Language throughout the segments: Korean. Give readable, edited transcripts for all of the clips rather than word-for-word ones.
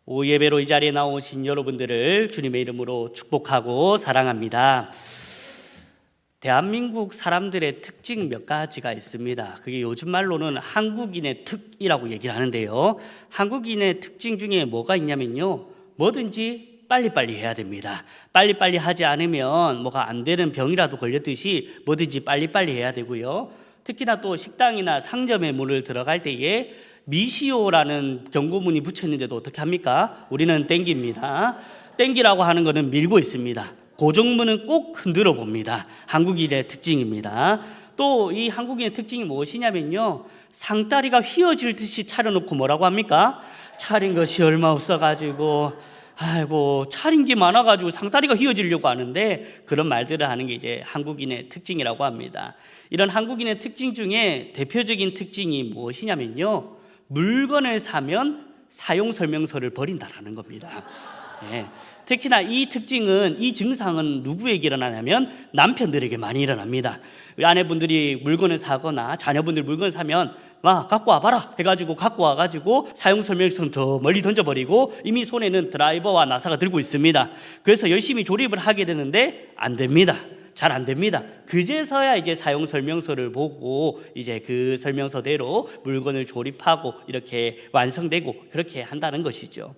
오예배로 이 자리에 나오신 여러분들을 주님의 이름으로 축복하고 사랑합니다. 대한민국 사람들의 특징 몇 가지가 있습니다. 그게 요즘 말로는 한국인의 특이라고 얘기를 하는데요. 한국인의 특징 중에 뭐가 있냐면요, 뭐든지 빨리빨리 해야 됩니다. 빨리빨리 하지 않으면 뭐가 안 되는 병이라도 걸렸듯이 뭐든지 빨리빨리 해야 되고요. 특히나 또 식당이나 상점에 문을 들어갈 때에 미시오라는 경고문이 붙였는데도 어떻게 합니까? 우리는 땡깁니다. 땡기라고 하는 것은 밀고 있습니다. 고정문은 꼭 흔들어 봅니다. 한국인의 특징입니다. 또 이 한국인의 특징이 무엇이냐면요, 상다리가 휘어질 듯이 차려놓고 뭐라고 합니까? 차린 것이 얼마 없어가지고 차린 게 많아가지고 상다리가 휘어지려고 하는데, 그런 말들을 하는 게 이제 한국인의 특징이라고 합니다. 이런 한국인의 특징 중에 대표적인 특징이 무엇이냐면요, 물건을 사면 사용 설명서를 버린다라는 겁니다. 네. 특히나 이 특징은, 이 증상은 누구에게 일어나냐면 남편들에게 많이 일어납니다. 아내분들이 물건을 사거나 자녀분들이 물건을 사면 갖고 와봐라 해가지고 갖고 와가지고 사용 설명서는 저 멀리 던져버리고 이미 손에는 드라이버와 나사가 들고 있습니다. 그래서 열심히 조립을 하게 되는데 안 됩니다. 잘 안 됩니다. 그제서야 이제 사용 설명서를 보고 이제 그 설명서대로 물건을 조립하고 이렇게 완성되고 그렇게 한다는 것이죠.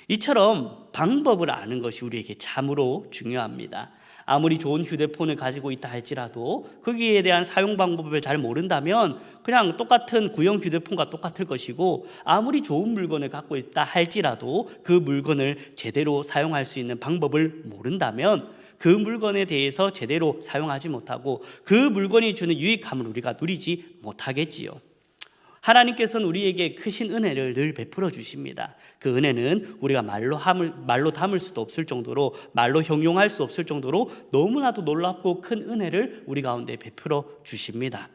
이처럼 방법을 아는 것이 우리에게 참으로 중요합니다. 아무리 좋은 휴대폰을 가지고 있다 할지라도 거기에 대한 사용 방법을 잘 모른다면 그냥 똑같은 구형 휴대폰과 똑같을 것이고, 아무리 좋은 물건을 갖고 있다 할지라도 그 물건을 제대로 사용할 수 있는 방법을 모른다면 그 물건에 대해서 제대로 사용하지 못하고 그 물건이 주는 유익함을 우리가 누리지 못하겠지요. 하나님께서는 우리에게 크신 은혜를 늘 베풀어 주십니다. 그 은혜는 우리가 말로 담을 수도 없을 정도로, 말로 형용할 수 없을 정도로 너무나도 놀랍고 큰 은혜를 우리 가운데 베풀어 주십니다.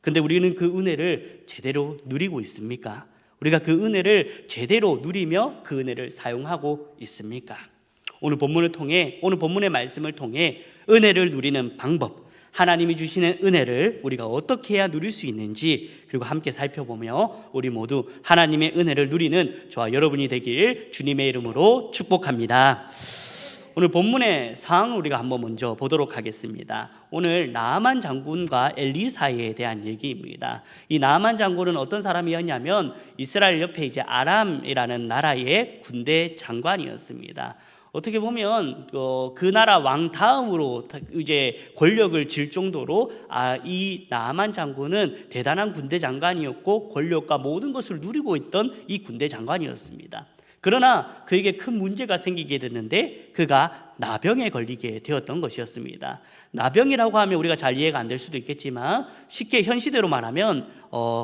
근데 우리는 그 은혜를 제대로 누리고 있습니까? 우리가 그 은혜를 제대로 누리며 그 은혜를 사용하고 있습니까? 오늘 본문의 말씀을 통해 은혜를 누리는 방법, 하나님이 주시는 은혜를 우리가 어떻게 해야 누릴 수 있는지, 그리고 함께 살펴보며 우리 모두 하나님의 은혜를 누리는 저와 여러분이 되길 주님의 이름으로 축복합니다. 오늘 본문의 상황을 우리가 한번 먼저 보도록 하겠습니다. 오늘 나아만 장군과 엘리사에 대한 얘기입니다. 이 나아만 장군은 어떤 사람이었냐면 이스라엘 옆에 이제 아람이라는 나라의 군대 장관이었습니다. 어떻게 보면 그 나라 왕 다음으로 이제 권력을 질 정도로 이 나아만 장군은 대단한 군대 장관이었고 권력과 모든 것을 누리고 있던 이 군대 장관이었습니다. 그러나 그에게 큰 문제가 생기게 됐는데 그가 나병에 걸리게 되었던 것이었습니다. 나병이라고 하면 우리가 잘 이해가 안 될 수도 있겠지만 쉽게 현시대로 말하면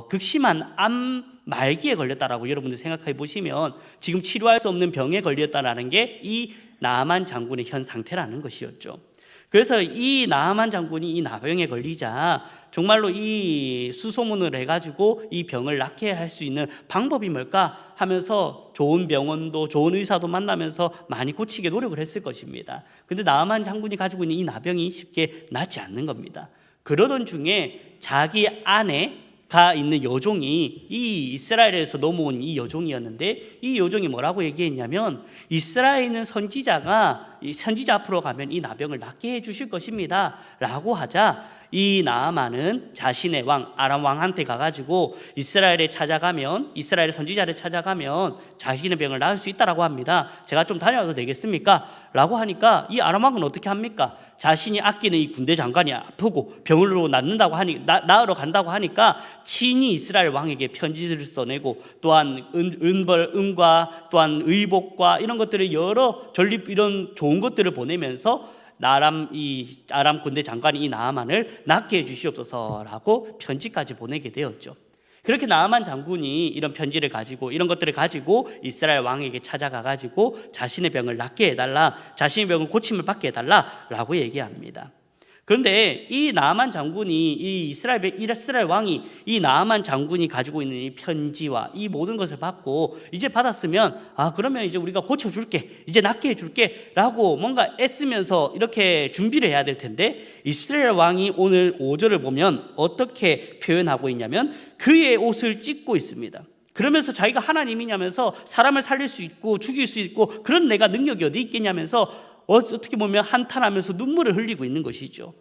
극심한 암 말기에 걸렸다라고 여러분들 생각해 보시면 지금 치료할 수 없는 병에 걸렸다라는 게 이 나아만 장군의 현 상태라는 것이었죠. 그래서 이 나아만 장군이 이 나병에 걸리자 정말로 이 수소문을 해가지고 이 병을 낫게 할 수 있는 방법이 뭘까 하면서 좋은 병원도 좋은 의사도 만나면서 많이 고치게 노력을 했을 것입니다. 근데 나아만 장군이 가지고 있는 이 나병이 쉽게 낫지 않는 겁니다. 그러던 중에 자기 아내가 있는 여종이 이 이스라엘에서 넘어온 이 여종이었는데, 이 여종이 뭐라고 얘기했냐면 이스라엘에 있는 선지자가 이 선지자 앞으로 가면 이 나병을 낫게 해 주실 것입니다 라고 하자, 이 나아만은 자신의 왕 아람 왕한테 가가지고 이스라엘의 선지자를 찾아가면 자신의 병을 나을 수 있다라고 합니다. 제가 좀 다녀와도 되겠습니까? 라고 하니까 이 아람 왕은 어떻게 합니까? 자신이 아끼는 이 군대 장관이 아프고 병으로 나으러 간다고 하니까 친히 이스라엘 왕에게 편지를 써내고 또한 은과 또한 의복과 이런 것들을 여러 전립 이런 좋은 것들을 보내면서 아람 군대 장관이 이 나아만을 낫게 해 주시옵소서라고 편지까지 보내게 되었죠. 그렇게 나아만 장군이 이런 편지를 가지고 이런 것들을 가지고 이스라엘 왕에게 찾아가 가지고 자신의 병을 낫게 해달라, 자신의 병을 고침을 받게 해달라라고 얘기합니다. 그런데 이 나아만 장군이 이 이스라엘 왕이 이 나아만 장군이 가지고 있는 이 편지와 이 모든 것을 받고 이제 받았으면 그러면 이제 우리가 고쳐줄게, 이제 낫게 해줄게 라고 뭔가 애쓰면서 이렇게 준비를 해야 될 텐데, 이스라엘 왕이 오늘 5절을 보면 어떻게 표현하고 있냐면 그의 옷을 찢고 있습니다. 그러면서 자기가 하나님이냐면서 사람을 살릴 수 있고 죽일 수 있고 그런 내가 능력이 어디 있겠냐면서 어떻게 보면 한탄하면서 눈물을 흘리고 있는 것이죠.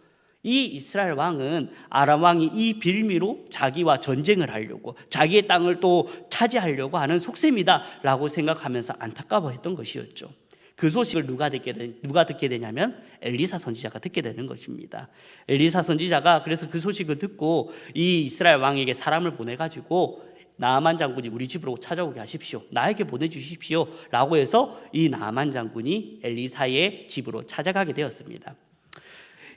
이 이스라엘 왕은 아람 왕이 이 빌미로 자기와 전쟁을 하려고 자기의 땅을 또 차지하려고 하는 속셈이다라고 생각하면서 안타까워했던 것이었죠. 그 소식을 누가 듣게 되냐면 엘리사 선지자가 듣게 되는 것입니다. 엘리사 선지자가 그래서 그 소식을 듣고 이 이스라엘 왕에게 사람을 보내가지고 나아만 장군이 우리 집으로 찾아오게 하십시오. 나에게 보내주십시오. 라고 해서 이 나아만 장군이 엘리사의 집으로 찾아가게 되었습니다.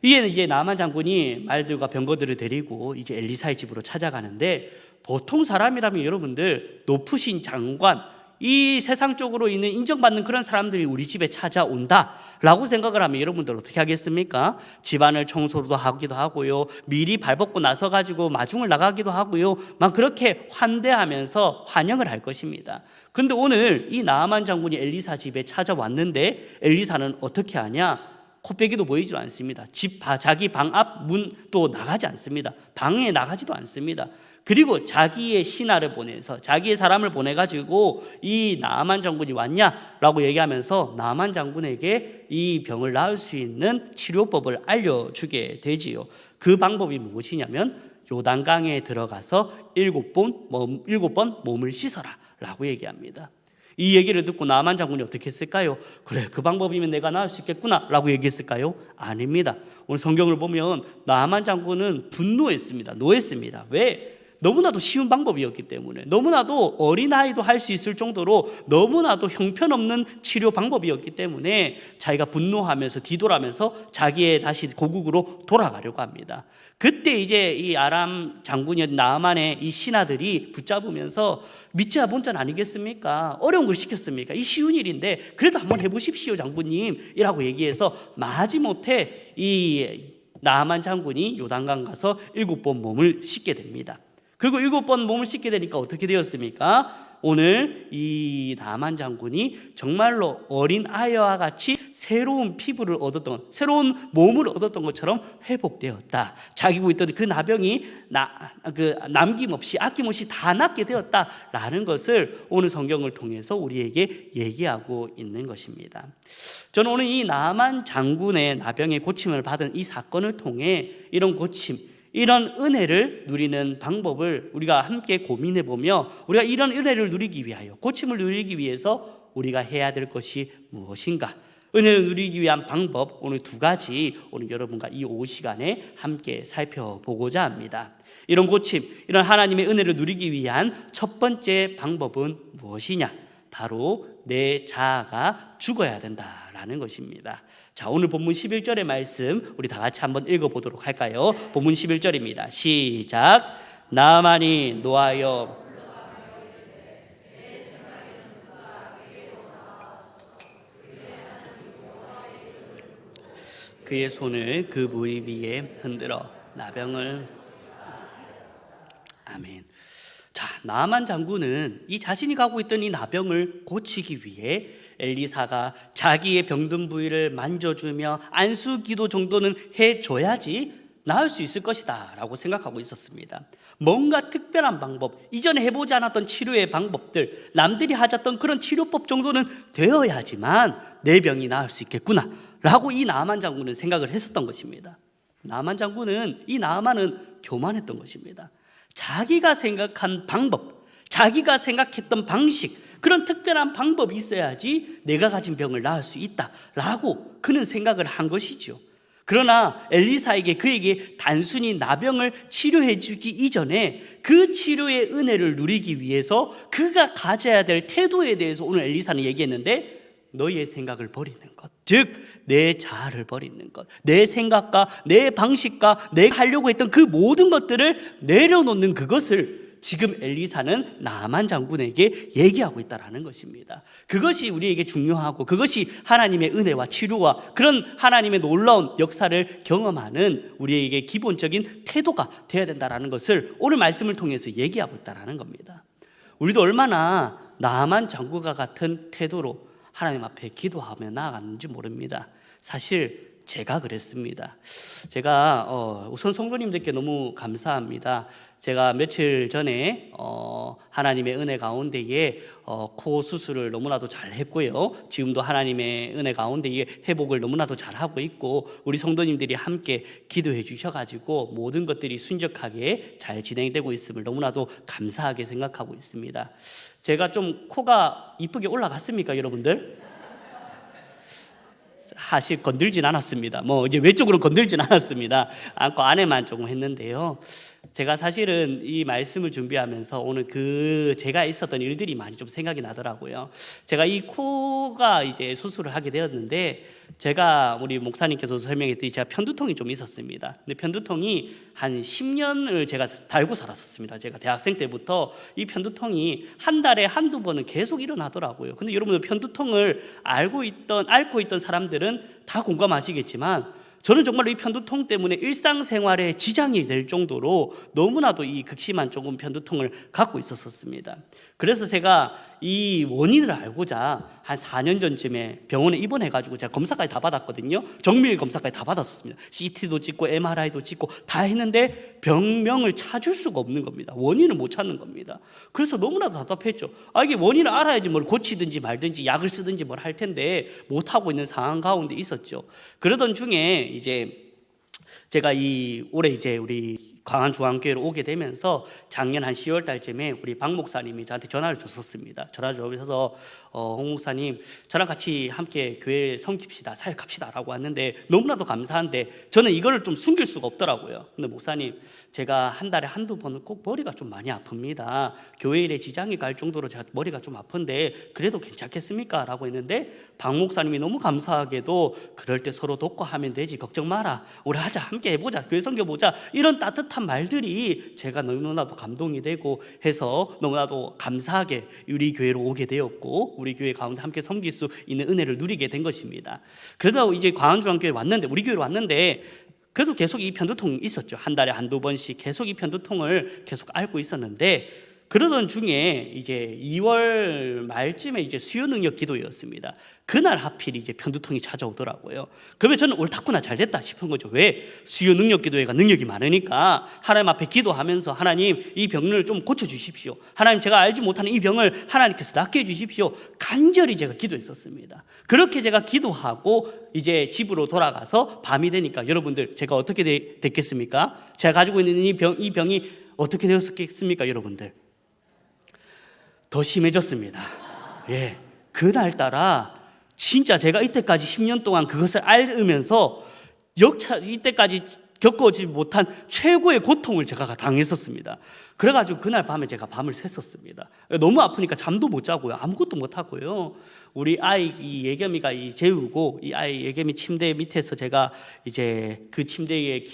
이제 나아만 장군이 말들과 병거들을 데리고 이제 엘리사의 집으로 찾아가는데 보통 사람이라면 여러분들 높으신 장관, 이 세상적으로 있는 인정받는 그런 사람들이 우리 집에 찾아온다라고 생각을 하면 여러분들 어떻게 하겠습니까? 집안을 청소도 하기도 하고요. 미리 발벗고 나서 가지고 마중을 나가기도 하고요. 막 그렇게 환대하면서 환영을 할 것입니다. 그런데 오늘 이 나아만 장군이 엘리사 집에 찾아왔는데 엘리사는 어떻게 하냐? 코빼기도 보이지 않습니다. 자기 방 앞 문 또 나가지 않습니다. 방에 나가지도 않습니다. 그리고 자기의 신하를 보내서 자기의 사람을 보내가지고 이 나아만 장군이 왔냐라고 얘기하면서 나아만 장군에게 이 병을 나을 수 있는 치료법을 알려주게 되지요. 그 방법이 무엇이냐면 요단강에 들어가서 7번 몸을 씻어라 라고 얘기합니다. 이 얘기를 듣고 나아만 장군이 어떻게 했을까요? 그래, 그 방법이면 내가 나을 수 있겠구나 라고 얘기했을까요? 아닙니다. 오늘 성경을 보면 나아만 장군은 분노했습니다. 노했습니다. 왜? 너무나도 쉬운 방법이었기 때문에, 너무나도 어린아이도 할 수 있을 정도로 너무나도 형편없는 치료 방법이었기 때문에 자기가 분노하면서 뒤돌아면서 자기의 다시 고국으로 돌아가려고 합니다. 그때 이제 이 아람 장군이었던 나아만의 이 신하들이 붙잡으면서 믿자 본전 아니겠습니까? 어려운 걸 시켰습니까? 이 쉬운 일인데 그래도 한번 해보십시오 장군님 이라고 얘기해서 마지못해 이 나아만 장군이 요단강 가서 7번 몸을 씻게 됩니다. 그리고 7번 몸을 씻게 되니까 어떻게 되었습니까? 오늘 이 나아만 장군이 정말로 어린 아이와 같이 새로운 피부를 얻었던, 새로운 몸을 얻었던 것처럼 회복되었다. 자기고 있던 그 나병이 남김없이 아낌없이 다 낫게 되었다라는 것을 오늘 성경을 통해서 우리에게 얘기하고 있는 것입니다. 저는 오늘 이 나아만 장군의 나병의 고침을 받은 이 사건을 통해 이런 고침, 이런 은혜를 누리는 방법을 우리가 함께 고민해 보며 우리가 이런 은혜를 누리기 위하여, 고침을 누리기 위해서 우리가 해야 될 것이 무엇인가, 은혜를 누리기 위한 방법, 오늘 2가지 오늘 여러분과 이 오후 시간에 함께 살펴보고자 합니다. 이런 고침, 이런 하나님의 은혜를 누리기 위한 첫 번째 방법은 무엇이냐? 바로 내 자아가 죽어야 된다라는 것입니다. 자, 오늘 본문 11절의 말씀 우리 다 같이 한번 읽어보도록 할까요? 본문 11절입니다. 시작. 나아만이 노하여 그의 손을 그 무리 위에 흔들어 나병을. 아멘. 자, 나아만 장군은 이 자신이 가고 있던 이 나병을 고치기 위해 엘리사가 자기의 병든 부위를 만져주며 안수기도 정도는 해줘야지 나을 수 있을 것이다 라고 생각하고 있었습니다. 뭔가 특별한 방법, 이전에 해보지 않았던 치료의 방법들, 남들이 하셨던 그런 치료법 정도는 되어야지만 내 병이 나을 수 있겠구나 라고 이 나아만 장군은 생각을 했었던 것입니다. 이 나아만은 교만했던 것입니다. 자기가 생각한 방법, 자기가 생각했던 방식, 그런 특별한 방법이 있어야지 내가 가진 병을 나을 수 있다라고 그는 생각을 한 것이죠. 그러나 엘리사에게 그에게 단순히 나병을 치료해 주기 이전에 그 치료의 은혜를 누리기 위해서 그가 가져야 될 태도에 대해서 오늘 엘리사는 얘기했는데, 너희의 생각을 버리는 것, 즉 내 자아를 버리는 것, 내 생각과 내 방식과 내가 하려고 했던 그 모든 것들을 내려놓는 그것을 지금 엘리사는 나아만 장군에게 얘기하고 있다는 것입니다. 그것이 우리에게 중요하고 그것이 하나님의 은혜와 치료와 그런 하나님의 놀라운 역사를 경험하는 우리에게 기본적인 태도가 되어야 된다는 것을 오늘 말씀을 통해서 얘기하고 있다는 겁니다. 우리도 얼마나 나아만 장군과 같은 태도로 하나님 앞에 기도하며 나아가는지 모릅니다. 사실 제가 그랬습니다. 제가 우선 성도님들께 너무 감사합니다. 제가 며칠 전에 하나님의 은혜 가운데에 코 수술을 너무나도 잘 했고요. 지금도 하나님의 은혜 가운데에 회복을 너무나도 잘 하고 있고, 우리 성도님들이 함께 기도해 주셔가지고 모든 것들이 순적하게 잘 진행되고 있음을 너무나도 감사하게 생각하고 있습니다. 제가 좀 코가 이쁘게 올라갔습니까, 여러분들? 사실 건들진 않았습니다. 이제 외적으로 건들진 않았습니다. 안고 안에만 조금 했는데요. 제가 사실은 이 말씀을 준비하면서 오늘 제가 있었던 일들이 많이 좀 생각이 나더라고요. 제가 이 코가 이제 수술을 하게 되었는데, 제가 우리 목사님께서 설명했듯이 제가 편두통이 좀 있었습니다. 근데 편두통이 한 10년을 제가 달고 살았었습니다. 제가 대학생 때부터 이 편두통이 한 달에 한두 번은 계속 일어나더라고요. 근데 여러분들 편두통을 앓고 있던 사람들은 다 공감하시겠지만, 저는 정말로 이 편두통 때문에 일상생활에 지장이 될 정도로 너무나도 이 극심한 조금 편두통을 갖고 있었습니다. 그래서 제가 이 원인을 알고자 한 4년 전쯤에 병원에 입원해가지고 제가 검사까지 다 받았거든요. 정밀 검사까지 다 받았습니다. CT도 찍고 MRI도 찍고 다 했는데 병명을 찾을 수가 없는 겁니다. 원인을 못 찾는 겁니다. 그래서 너무나도 답답했죠. 이게 원인을 알아야지 뭘 고치든지 말든지 약을 쓰든지 뭘 할 텐데 못하고 있는 상황 가운데 있었죠. 그러던 중에 이제 제가 올해 이제 우리 광안중앙교회로 오게 되면서 작년 한 10월 달쯤에 우리 박 목사님이 저한테 전화를 줬었습니다. 전화를 줘서 홍 목사님, 저랑 같이 함께 교회 섬깁시다, 사역합시다 라고 왔는데, 너무나도 감사한데 저는 이거를 좀 숨길 수가 없더라고요. 근데 목사님, 제가 한 달에 한두 번은 꼭 머리가 좀 많이 아픕니다. 교회 일에 지장이 갈 정도로 제가 머리가 좀 아픈데 그래도 괜찮겠습니까? 라고 했는데, 박 목사님이 너무 감사하게도 그럴 때 서로 돕고 하면 되지, 걱정 마라, 우리 하자, 함께 해보자, 교회 섬겨보자, 이런 따뜻한 말들이 제가 너무나도 감동이 되고 해서 너무나도 감사하게 우리 교회로 오게 되었고, 우리 교회 가운데 함께 섬길 수 있는 은혜를 누리게 된 것입니다. 그러다 이제 광안중앙교회 왔는데, 우리 교회로 왔는데, 그래도 계속 이 편두통이 있었죠. 한 달에 한두 번씩 계속 이 편두통을 계속 앓고 있었는데, 그러던 중에 이제 2월 말쯤에 이제 수요 능력 기도였습니다. 그날 하필 이제 편두통이 찾아오더라고요. 그러면 저는 옳았구나, 잘 됐다 싶은 거죠. 왜? 수요 능력 기도회가 능력이 많으니까 하나님 앞에 기도하면서, 하나님 이 병을 좀 고쳐주십시오, 하나님 제가 알지 못하는 이 병을 하나님께서 낫게 해주십시오, 간절히 제가 기도했었습니다. 그렇게 제가 기도하고 이제 집으로 돌아가서 밤이 되니까, 여러분들 제가 어떻게 됐겠습니까? 제가 가지고 있는 이 병이 어떻게 되었겠습니까, 여러분들? 더 심해졌습니다. 예, 그날따라 진짜 제가 이때까지 10년 동안 그것을 앓으면서 이때까지 겪어오지 못한 최고의 고통을 제가 당했었습니다. 그래가지고 그날 밤에 제가 밤을 샜었습니다. 너무 아프니까 잠도 못 자고요, 아무것도 못 하고요. 우리 아이 이 예겸이가 재우고, 이 아이 예겸이 침대 밑에서 제가 이제 그 침대에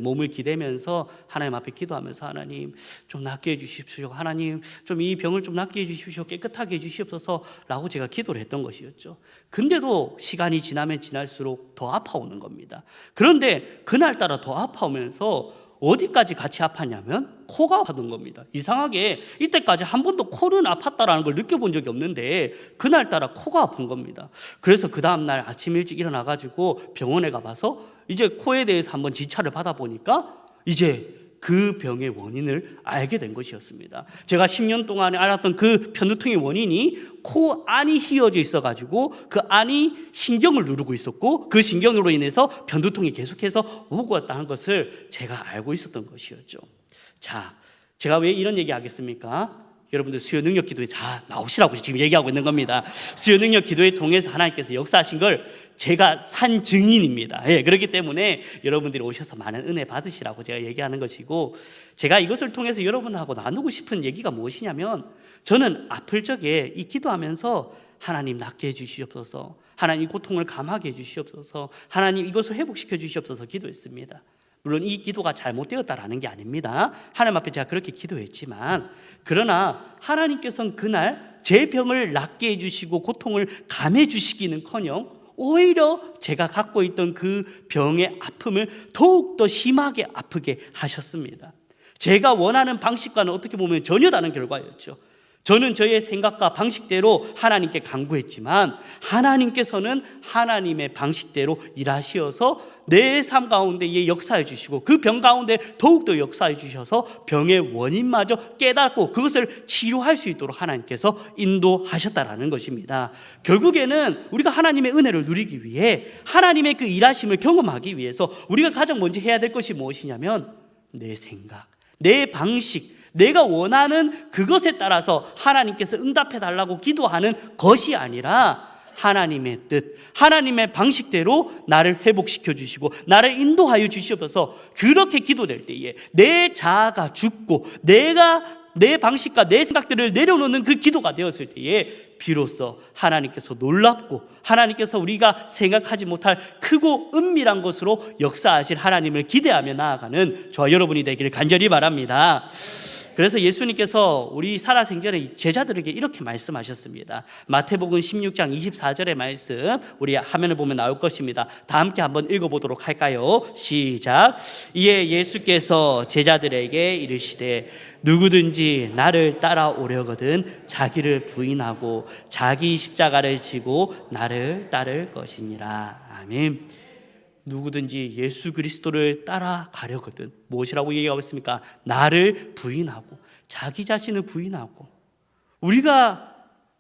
몸을 기대면서 하나님 앞에 기도하면서, 하나님 좀 낫게 해주십시오, 하나님 좀 이 병을 좀 낫게 해주십시오, 깨끗하게 해주시옵소서 라고 제가 기도를 했던 것이었죠. 근데도 시간이 지나면 지날수록 더 아파오는 겁니다. 그런데 그날따라 더 아파오면서 어디까지 같이 아팠냐면 코가 아팠던 겁니다. 이상하게 이때까지 한 번도 코는 아팠다라는 걸 느껴본 적이 없는데 그날따라 코가 아픈 겁니다. 그래서 그 다음날 아침 일찍 일어나가지고 병원에 가봐서 이제 코에 대해서 한번 진찰을 받아보니까 이제 그 병의 원인을 알게 된 것이었습니다. 제가 10년 동안에 알았던 그 편두통의 원인이 코 안이 휘어져 있어가지고 그 안이 신경을 누르고 있었고, 그 신경으로 인해서 편두통이 계속해서 오고 왔다는 것을 제가 알고 있었던 것이었죠. 자, 제가 왜 이런 얘기 하겠습니까? 여러분들 수요 능력 기도에 다 나오시라고 지금 얘기하고 있는 겁니다. 수요 능력 기도에 통해서 하나님께서 역사하신 걸 제가 산 증인입니다. 예, 그렇기 때문에 여러분들이 오셔서 많은 은혜 받으시라고 제가 얘기하는 것이고, 제가 이것을 통해서 여러분하고 나누고 싶은 얘기가 무엇이냐면, 저는 아플 적에 이 기도하면서 하나님 낫게 해주시옵소서, 하나님 고통을 감하게 해주시옵소서, 하나님 이것을 회복시켜 주시옵소서 기도했습니다. 물론 이 기도가 잘못되었다라는 게 아닙니다. 하나님 앞에 제가 그렇게 기도했지만, 그러나 하나님께서는 그날 제 병을 낫게 해주시고 고통을 감해 주시기는커녕 오히려 제가 갖고 있던 그 병의 아픔을 더욱더 심하게 아프게 하셨습니다. 제가 원하는 방식과는 어떻게 보면 전혀 다른 결과였죠. 저는 저의 생각과 방식대로 하나님께 간구했지만 하나님께서는 하나님의 방식대로 일하시어서 내 삶 가운데 역사해 주시고 그 병 가운데 더욱더 역사해 주셔서 병의 원인마저 깨닫고 그것을 치료할 수 있도록 하나님께서 인도하셨다라는 것입니다. 결국에는 우리가 하나님의 은혜를 누리기 위해 하나님의 그 일하심을 경험하기 위해서 우리가 가장 먼저 해야 될 것이 무엇이냐면 내 생각, 내 방식, 내가 원하는 그것에 따라서 하나님께서 응답해 달라고 기도하는 것이 아니라 하나님의 뜻, 하나님의 방식대로 나를 회복시켜 주시고 나를 인도하여 주시옵소서. 그렇게 기도될 때에 내 자아가 죽고 내가 내 방식과 내 생각들을 내려놓는 그 기도가 되었을 때에 비로소 하나님께서 놀랍고 하나님께서 우리가 생각하지 못할 크고 은밀한 것으로 역사하실 하나님을 기대하며 나아가는 저와 여러분이 되기를 간절히 바랍니다. 그래서 예수님께서 우리 살아생전에 제자들에게 이렇게 말씀하셨습니다. 마태복음 16장 24절의 말씀, 우리 화면을 보면 나올 것입니다. 다 함께 한번 읽어보도록 할까요? 시작. 이에 예수께서 제자들에게 이르시되 누구든지 나를 따라오려거든 자기를 부인하고 자기 십자가를 지고 나를 따를 것이니라. 아멘. 누구든지 예수 그리스도를 따라가려거든 무엇이라고 얘기하고 있습니까? 나를 부인하고 자기 자신을 부인하고.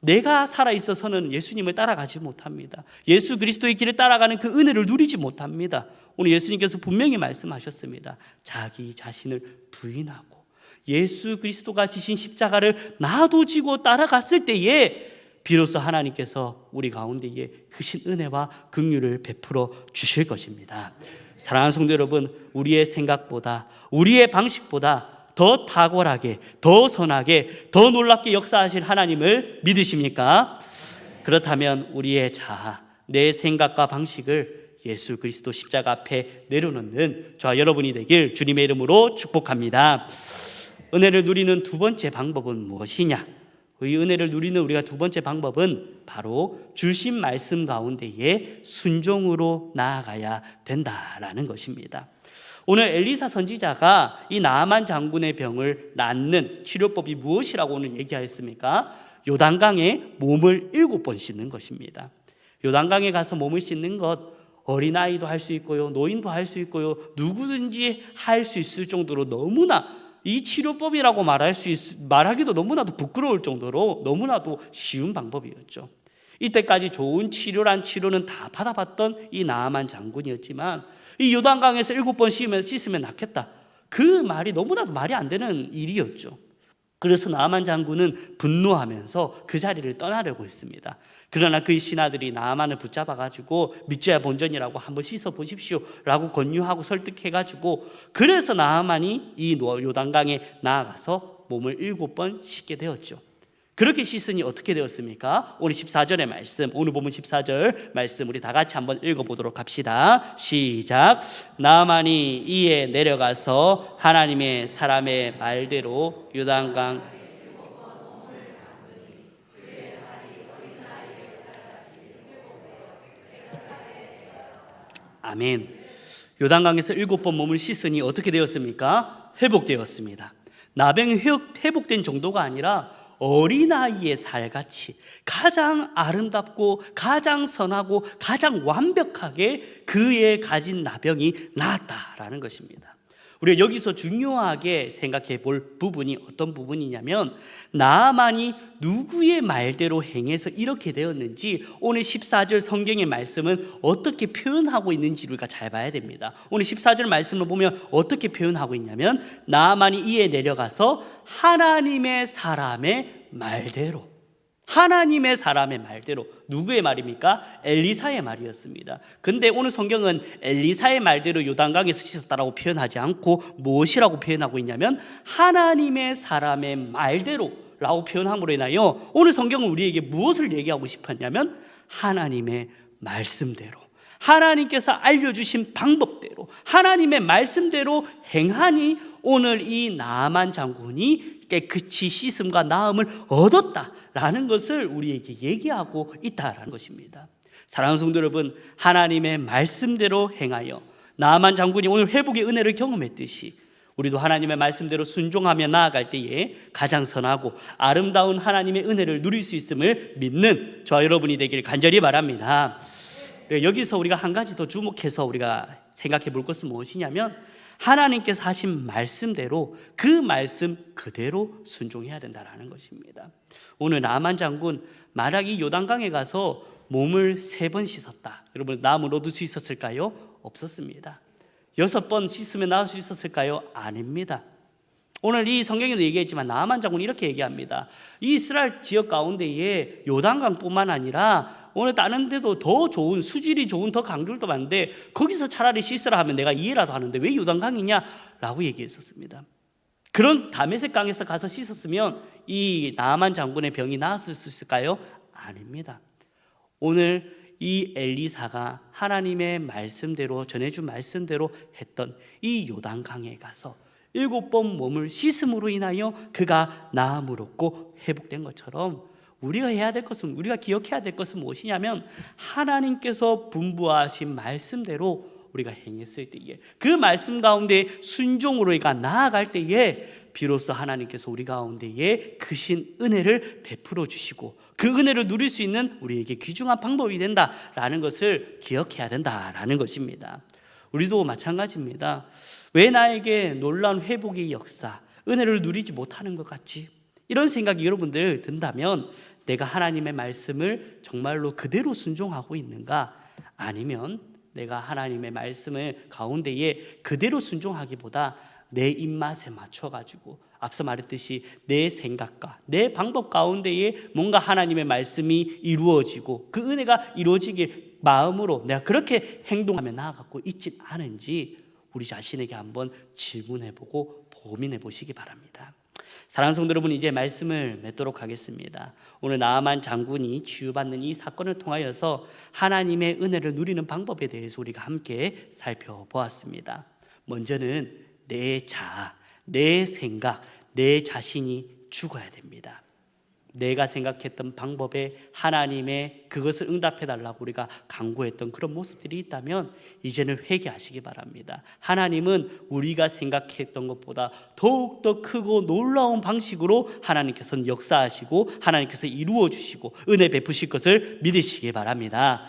내가 살아있어서는 예수님을 따라가지 못합니다. 예수 그리스도의 길을 따라가는 그 은혜를 누리지 못합니다. 오늘 예수님께서 분명히 말씀하셨습니다. 자기 자신을 부인하고 예수 그리스도가 지신 십자가를 나도 지고 따라갔을 때에 비로소 하나님께서 우리 가운데에 크신 은혜와 긍휼을 베풀어 주실 것입니다. 사랑하는 성도 여러분, 우리의 생각보다 우리의 방식보다 더 탁월하게, 더 선하게, 더 놀랍게 역사하실 하나님을 믿으십니까? 그렇다면 우리의 자아, 내 생각과 방식을 예수 그리스도 십자가 앞에 내려놓는 저와 여러분이 되길 주님의 이름으로 축복합니다. 은혜를 누리는 두 번째 방법은 무엇이냐? 이 은혜를 누리는 우리가 두 번째 방법은 바로 주신 말씀 가운데에 순종으로 나아가야 된다라는 것입니다. 오늘 엘리사 선지자가 이 나아만 장군의 병을 낫는 치료법이 무엇이라고 오늘 얘기하였습니까? 요단강에 몸을 7번 씻는 것입니다. 요단강에 가서 몸을 씻는 것, 어린아이도 할 수 있고요, 노인도 할 수 있고요, 누구든지 할 수 있을 정도로 너무나 이 치료법이라고 말하기도 너무나도 부끄러울 정도로 너무나도 쉬운 방법이었죠. 이때까지 좋은 치료는 다 받아봤던 이 나아만 장군이었지만 이 요단강에서 7번 씻으면 낫겠다, 그 말이 너무나도 말이 안 되는 일이었죠. 그래서 나아만 장군은 분노하면서 그 자리를 떠나려고 했습니다. 그러나 그 신하들이 나아만을 붙잡아가지고 믿져야 본전이라고 한번 씻어보십시오 라고 권유하고 설득해가지고, 그래서 나아만이 이 요단강에 나아가서 몸을 7번 씻게 되었죠. 그렇게 씻으니 어떻게 되었습니까? 오늘 14절의 말씀, 오늘 보면 14절 말씀 우리 다 같이 한번 읽어보도록 합시다. 시작. 나아만이 이에 내려가서 하나님의 사람의 말대로 요단강 아멘. 요단강에서 7번 몸을 씻으니 어떻게 되었습니까? 회복되었습니다. 나병이 회복된 정도가 아니라 어린아이의 살같이 가장 아름답고 가장 선하고 가장 완벽하게 그의 가진 나병이 나았다라는 것입니다. 우리가 여기서 중요하게 생각해 볼 부분이 어떤 부분이냐면, 나아만이 누구의 말대로 행해서 이렇게 되었는지 오늘 14절 성경의 말씀은 어떻게 표현하고 있는지를 우리가 잘 봐야 됩니다. 오늘 14절 말씀을 보면 어떻게 표현하고 있냐면, 나아만이 이에 내려가서 하나님의 사람의 말대로, 하나님의 사람의 말대로. 누구의 말입니까? 엘리사의 말이었습니다. 근데 오늘 성경은 엘리사의 말대로 요단강에서 씻었다라고 표현하지 않고 무엇이라고 표현하고 있냐면 하나님의 사람의 말대로 라고 표현함으로 인하여 오늘 성경은 우리에게 무엇을 얘기하고 싶었냐면 하나님의 말씀대로, 하나님께서 알려주신 방법대로, 하나님의 말씀대로 행하니 오늘 이 나아만 장군이 깨끗이 씻음과 나음을 얻었다라는 것을 우리에게 얘기하고 있다라는 것입니다. 사랑하는 성도 여러분, 하나님의 말씀대로 행하여 나아만 장군이 오늘 회복의 은혜를 경험했듯이 우리도 하나님의 말씀대로 순종하며 나아갈 때에 가장 선하고 아름다운 하나님의 은혜를 누릴 수 있음을 믿는 저와 여러분이 되길 간절히 바랍니다. 여기서 우리가 한 가지 더 주목해서 우리가 생각해 볼 것은 무엇이냐면 하나님께서 하신 말씀대로 그 말씀 그대로 순종해야 된다는 것입니다. 오늘 나만 장군 만약에 요단강에 가서 몸을 3번 씻었다. 여러분 나음을 얻을 수 있었을까요? 없었습니다. 6번 씻으면 나을 수 있었을까요? 아닙니다. 오늘 이 성경에도 얘기했지만 나만 장군이 이렇게 얘기합니다. 이 이스라엘 지역 가운데에 요단강뿐만 아니라 오늘 다른 데도 더 좋은 수질이 좋은 더 강들도 많은데 거기서 차라리 씻으라 하면 내가 이해라도 하는데 왜 요단강이냐? 라고 얘기했었습니다. 그런 다메섹 강에서 가서 씻었으면 이 나만 장군의 병이 나았을 수 있을까요? 아닙니다. 오늘 이 엘리사가 하나님의 말씀대로 전해준 말씀대로 했던 이 요단강에 가서 7번 몸을 씻음으로 인하여 그가 나음을 얻고 회복된 것처럼 우리가 해야 될 것은, 우리가 기억해야 될 것은 무엇이냐면 하나님께서 분부하신 말씀대로 우리가 행했을 때에 그 말씀 가운데 순종으로 우리가 나아갈 때에 비로소 하나님께서 우리 가운데에 크신 은혜를 베풀어 주시고 그 은혜를 누릴 수 있는 우리에게 귀중한 방법이 된다라는 것을 기억해야 된다라는 것입니다. 우리도 마찬가지입니다. 왜 나에게 놀라운 회복의 역사, 은혜를 누리지 못하는 것 같지? 이런 생각이 여러분들 든다면 내가 하나님의 말씀을 정말로 그대로 순종하고 있는가? 아니면 내가 하나님의 말씀을 가운데에 그대로 순종하기보다 내 입맛에 맞춰가지고 앞서 말했듯이 내 생각과 내 방법 가운데에 뭔가 하나님의 말씀이 이루어지고 그 은혜가 이루어지길 마음으로 내가 그렇게 행동하며 나아가고 있진 않은지 우리 자신에게 한번 질문해보고 고민해보시기 바랍니다. 사랑하는 성도 여러분, 이제 말씀을 맺도록 하겠습니다. 오늘 나아만 장군이 치유받는 이 사건을 통하여서 하나님의 은혜를 누리는 방법에 대해서 우리가 함께 살펴보았습니다. 먼저는 내 자아, 내 생각, 내 자신이 죽어야 됩니다. 내가 생각했던 방법에 하나님의 그것을 응답해달라고 우리가 간구했던 그런 모습들이 있다면 이제는 회개하시기 바랍니다. 하나님은 우리가 생각했던 것보다 더욱더 크고 놀라운 방식으로 하나님께서는 역사하시고 하나님께서 이루어주시고 은혜 베푸실 것을 믿으시기 바랍니다.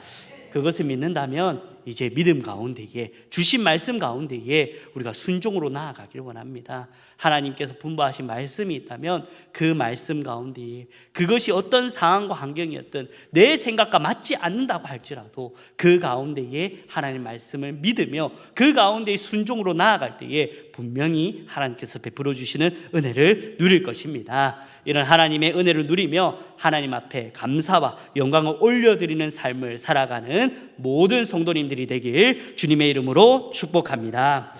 그것을 믿는다면 이제 믿음 가운데에 주신 말씀 가운데에 우리가 순종으로 나아가길 원합니다. 하나님께서 분부하신 말씀이 있다면 그 말씀 가운데에 그것이 어떤 상황과 환경이었든 내 생각과 맞지 않는다고 할지라도 그 가운데에 하나님 말씀을 믿으며 그 가운데에 순종으로 나아갈 때에 분명히 하나님께서 베풀어 주시는 은혜를 누릴 것입니다. 이런 하나님의 은혜를 누리며 하나님 앞에 감사와 영광을 올려드리는 삶을 살아가는 모든 성도님들이 되길 주님의 이름으로 축복합니다.